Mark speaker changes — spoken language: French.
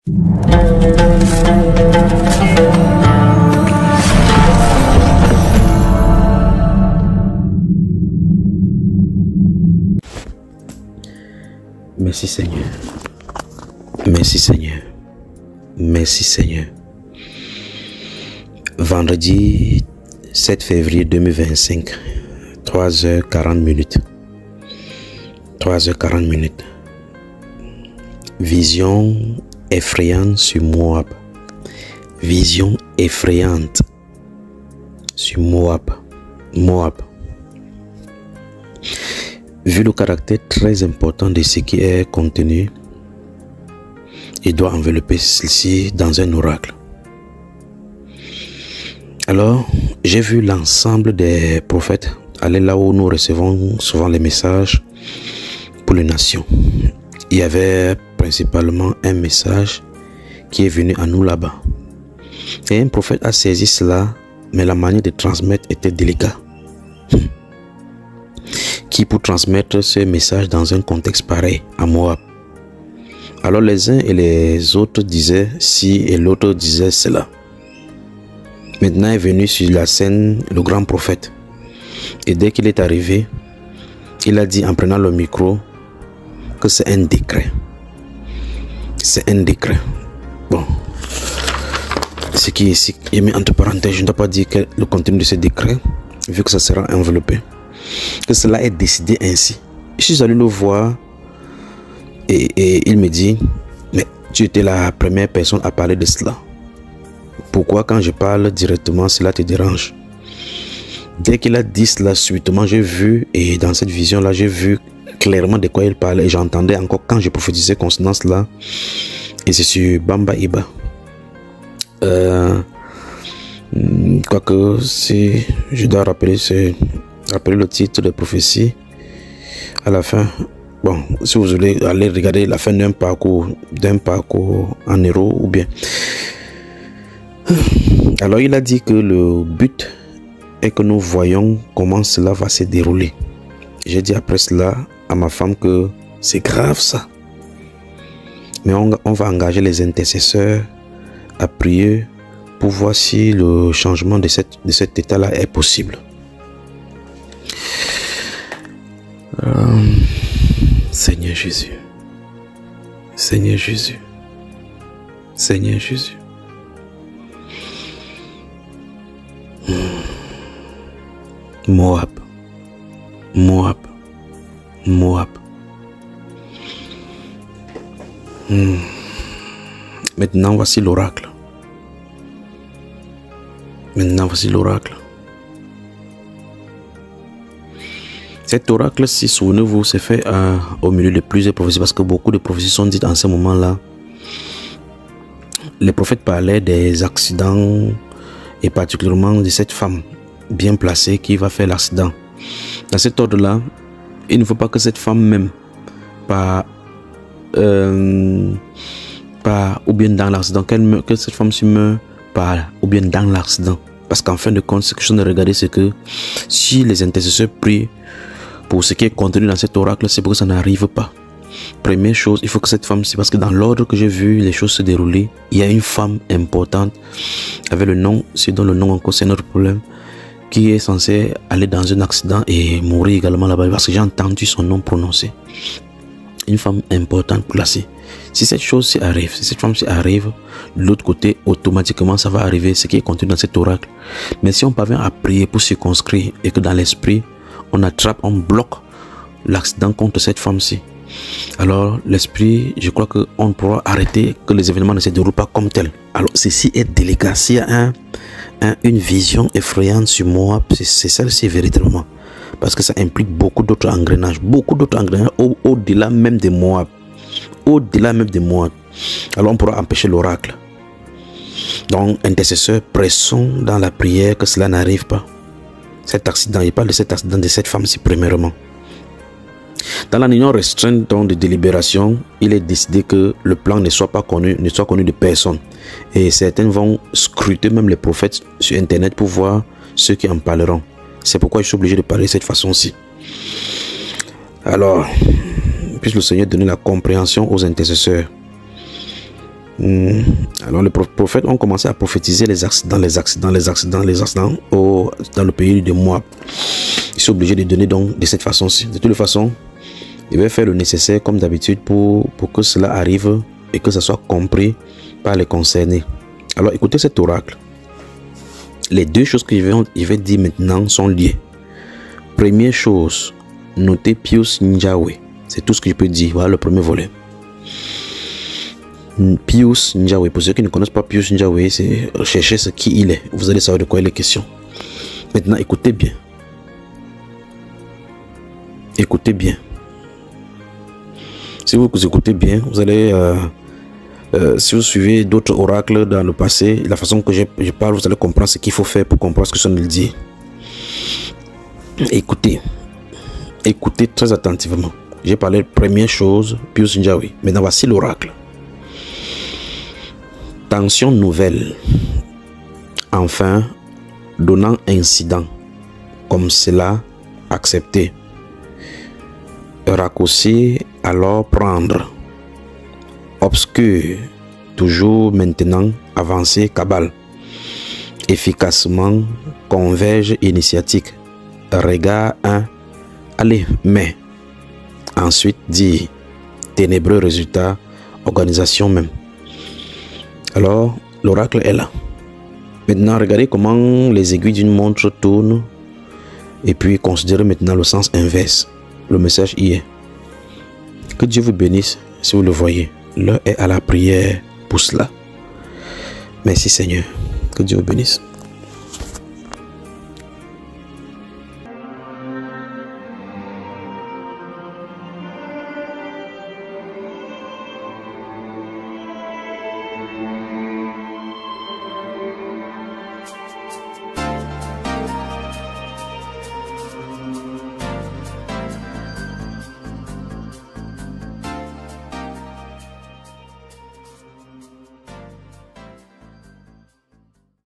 Speaker 1: Merci Seigneur. Merci Seigneur. Merci Seigneur. Vendredi 7 février 2025, 3h40. 3h40. Vision effrayante sur Moab. Vision effrayante sur Moab. Vu le caractère très important de ce qui est contenu, il doit envelopper ceci dans un oracle. Alors, j'ai vu l'ensemble des prophètes aller là où nous recevons souvent les messages pour les nations. Il y avait principalement un message qui est venu à nous là-bas. Et un prophète a saisi cela, mais la manière de transmettre était délicate. Qui pour transmettre ce message dans un contexte pareil à Moab. Alors les uns et les autres disaient ci et l'autre disait cela. Maintenant est venu sur la scène le grand prophète. Et dès qu'il est arrivé, il a dit en prenant le micro que c'est un décret. C'est un décret. Bon. Ce qui est ici est mis entre parenthèses, je ne dois pas dire que le contenu de ce décret, vu que ça sera enveloppé. Que cela est décidé ainsi. Je suis allé le voir et il me dit, mais tu étais la première personne à parler de cela. Pourquoi quand je parle directement cela te dérange? Dès qu'il a dit cela subitement, j'ai vu, et dans cette vision là j'ai vu clairement de quoi il parlait et j'entendais encore quand je prophétisais concernant cela. Et c'est sur Bamba Iba. Quoique si je dois rappeler le titre de prophétie à la fin. Bon, si vous voulez aller regarder la fin d'un parcours en héros ou bien. Alors il a dit que le but est que nous voyons comment cela va se dérouler. J'ai dit après cela à ma femme que c'est grave ça. Mais on va engager les intercesseurs à prier pour voir si le changement de cet état-là est possible. Seigneur Jésus, Seigneur Jésus, Seigneur Jésus. Moab. Maintenant voici l'oracle. Cet oracle, si souvenez-vous, c'est fait au milieu de plusieurs prophéties parce que beaucoup de prophéties sont dites en ce moment-là. Les prophètes parlaient des accidents et particulièrement de cette femme bien placée qui va faire l'accident. Dans cet ordre-là, il ne faut pas que cette femme même, ou bien dans l'accident, que cette femme se meure ou bien dans l'accident. Parce qu'en fin de compte, ce que je suis en train de regarder, c'est que si les intercesseurs prient pour ce qui est contenu dans cet oracle, c'est pour que ça n'arrive pas. Première chose, il faut que cette femme, c'est parce que dans l'ordre que j'ai vu les choses se dérouler, il y a une femme importante avec le nom, c'est dans le nom encore, c'est notre problème, qui est censée aller dans un accident et mourir également là-bas parce que j'ai entendu son nom prononcé. Une femme importante placée. Si cette chose s'y arrive, si cette femme s'y arrive, de l'autre côté, automatiquement ça va arriver ce qui est contenu dans cet oracle. Mais si on parvient à prier pour circonscrire et que dans l'esprit, on attrape, on bloque l'accident contre cette femme-ci, alors l'esprit, je crois qu'on pourra arrêter que les événements ne se déroulent pas comme tel. Alors ceci est délicat. S'il y a une vision effrayante sur moi, c'est celle-ci véritablement. Parce que ça implique beaucoup d'autres engrenages au-delà même de Moab. Au-delà même de Moab. Alors on pourra empêcher l'oracle. Donc, intercesseurs, pressons dans la prière que cela n'arrive pas. Cet accident, il parle de cet accident de cette femme-ci premièrement. Dans la réunion restreinte de délibération, il est décidé que le plan ne soit connu de personne. Et certains vont scruter même les prophètes sur internet pour voir ceux qui en parleront. C'est pourquoi je suis obligé de parler de cette façon-ci. Alors, puisse le Seigneur donner la compréhension aux intercesseurs. Alors les prophètes ont commencé à prophétiser les accidents dans le pays de Moab. Ils sont obligés de donner donc de cette façon-ci. De toute façon, ils vont faire le nécessaire comme d'habitude pour que cela arrive et que ça soit compris par les concernés. Alors écoutez cet oracle. Les deux choses que je vais dire maintenant sont liées. Première chose, notez Pius Njahwe. C'est tout ce que je peux dire. Voilà le premier volet. Pius Njahwe. Pour ceux qui ne connaissent pas Pius Njahwe, c'est chercher ce qui il est. Vous allez savoir de quoi il est question. Maintenant, écoutez bien. Écoutez bien. Si vous écoutez bien, vous allez... si vous suivez d'autres oracles dans le passé, la façon que je parle, vous allez comprendre ce qu'il faut faire pour comprendre ce que ça nous dit. Écoutez. Écoutez très attentivement. J'ai parlé de première chose, Pius Njahwe. Maintenant, voici l'oracle. Tension nouvelle. Enfin, donnant incident. Comme cela, accepté. Raccourci, alors prendre. Obscur, toujours maintenant, avancé, cabale. Efficacement, converge, initiatique. Regard 1, allez, mais. Ensuite, dit, ténébreux résultat, organisation même. Alors, l'oracle est là. Maintenant, regardez comment les aiguilles d'une montre tournent. Et puis, considérez maintenant le sens inverse. Le message y est. Que Dieu vous bénisse si vous le voyez. L'heure est à la prière pour cela. Merci Seigneur. Que Dieu vous bénisse.